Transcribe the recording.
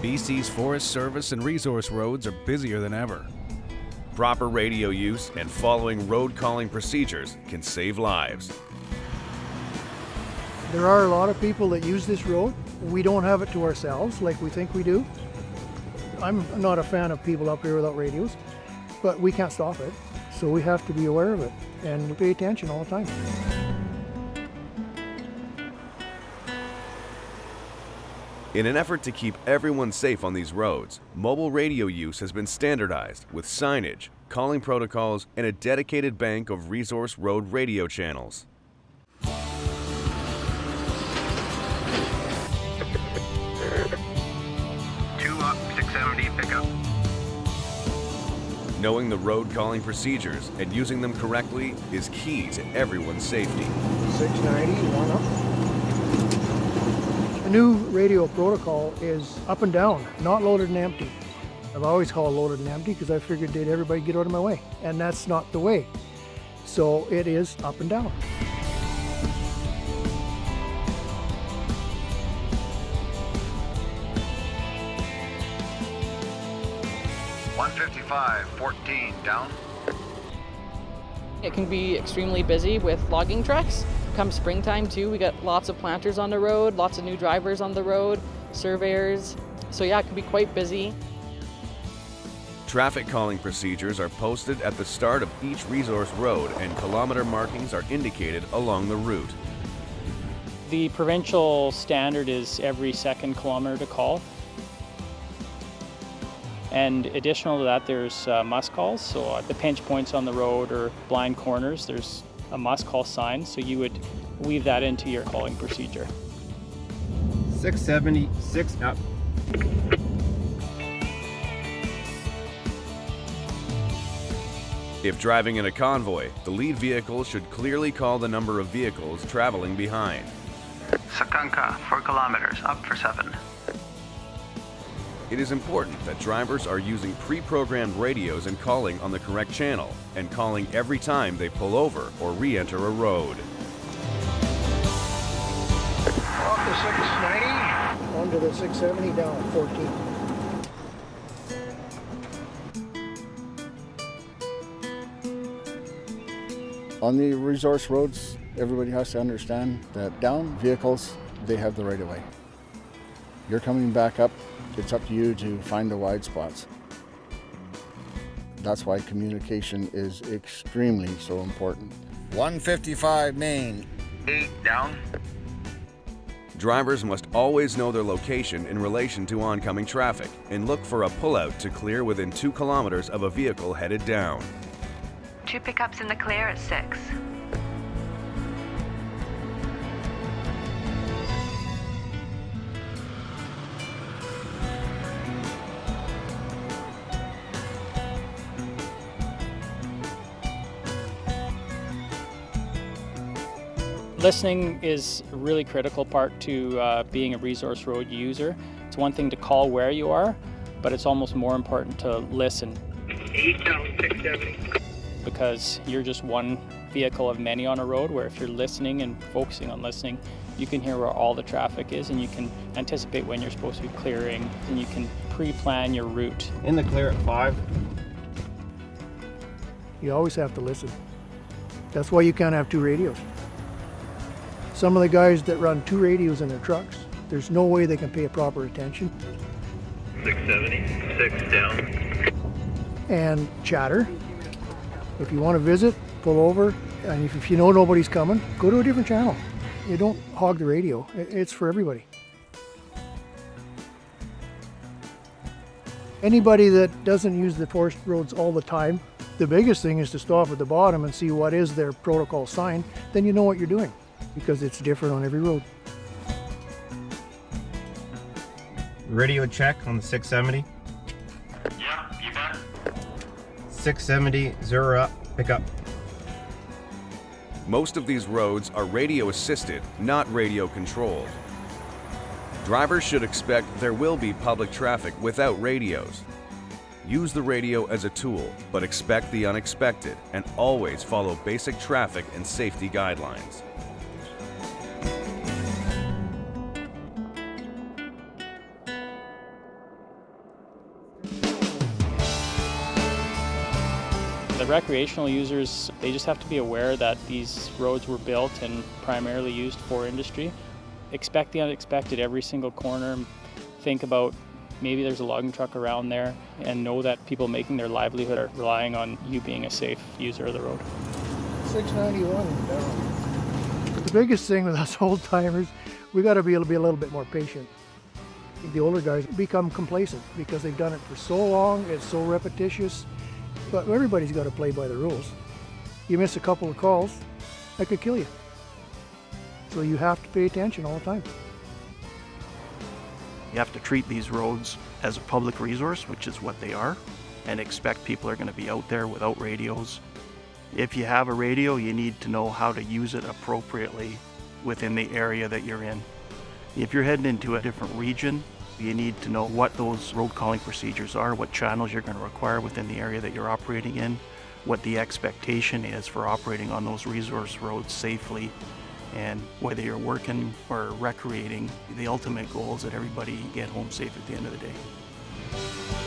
BC's Forest Service and resource roads are busier than ever. Proper radio use and following road calling procedures can save lives. There are a lot of people that use this road. We don't have it to ourselves like we think we do. I'm not a fan of people up here without radios, but we can't stop it. So we have to be aware of it and we pay attention all the time. In an effort to keep everyone safe on these roads, mobile radio use has been standardized with signage, calling protocols, and a dedicated bank of resource road radio channels. Pickup. Knowing the road calling procedures and using them correctly is key to everyone's safety. 690, one up. The new radio protocol is up and down, not loaded and empty. I've always called loaded and empty because I figured everybody get out of my way, and that's not the way. So it is up and down. 155, 14, down. It can be extremely busy with logging trucks. Come springtime too, we got lots of planters on the road, lots of new drivers on the road, surveyors. So yeah, it can be quite busy. Traffic calling procedures are posted at the start of each resource road and kilometer markings are indicated along the route. The provincial standard is every second kilometer to call. And additional to that, there's must calls. So at the pinch points on the road or blind corners, there's a must call sign. So you would weave that into your calling procedure. 676 up. If driving in a convoy, the lead vehicle should clearly call the number of vehicles traveling behind. Sakanka, 4 kilometers, up for 7. It is important that drivers are using pre-programmed radios and calling on the correct channel, and calling every time they pull over or re-enter a road. Off the 690, onto the 670, down 14. On the resource roads, everybody has to understand that down vehicles, they have the right of way. You're coming back up, it's up to you to find the wide spots. That's why communication is extremely so important. 155 main, 8 down. Drivers must always know their location in relation to oncoming traffic and look for a pullout to clear within 2 kilometers of a vehicle headed down. 2 pickups in the clear at 6. Listening is a really critical part to being a resource road user. It's one thing to call where you are, but it's almost more important to listen. 8 down, 670. Because you're just one vehicle of many on a road, where if you're listening and focusing on listening, you can hear where all the traffic is and you can anticipate when you're supposed to be clearing and you can pre-plan your route. In the clear at 5. You always have to listen. That's why you can't have 2 radios. Some of the guys that run 2 radios in their trucks, there's no way they can pay proper attention. 670, 6 down. And chatter. If you want to visit, pull over, and if you know nobody's coming, go to a different channel. You don't hog the radio. It's for everybody. Anybody that doesn't use the forest roads all the time, the biggest thing is to stop at the bottom and see what is their protocol sign, then you know what you're doing, because it's different on every road. Radio check on the 670. Yeah, you bet. 670, 0 up, pick up. Most of these roads are radio assisted, not radio controlled. Drivers should expect there will be public traffic without radios. Use the radio as a tool, but expect the unexpected and always follow basic traffic and safety guidelines. The recreational users, they just have to be aware that these roads were built and primarily used for industry. Expect the unexpected every single corner. Think about maybe there's a logging truck around there, and know that people making their livelihood are relying on you being a safe user of the road. 691. The biggest thing with us old timers, we got to be able to be a little bit more patient. The older guys become complacent because they've done it for so long, it's so repetitious, but everybody's got to play by the rules. You miss a couple of calls, that could kill you. So you have to pay attention all the time. You have to treat these roads as a public resource, which is what they are, and expect people are going to be out there without radios. If you have a radio, you need to know how to use it appropriately within the area that you're in. If you're heading into a different region, you need to know what those road calling procedures are, what channels you're going to require within the area that you're operating in, what the expectation is for operating on those resource roads safely, and whether you're working or recreating, the ultimate goal is that everybody get home safe at the end of the day.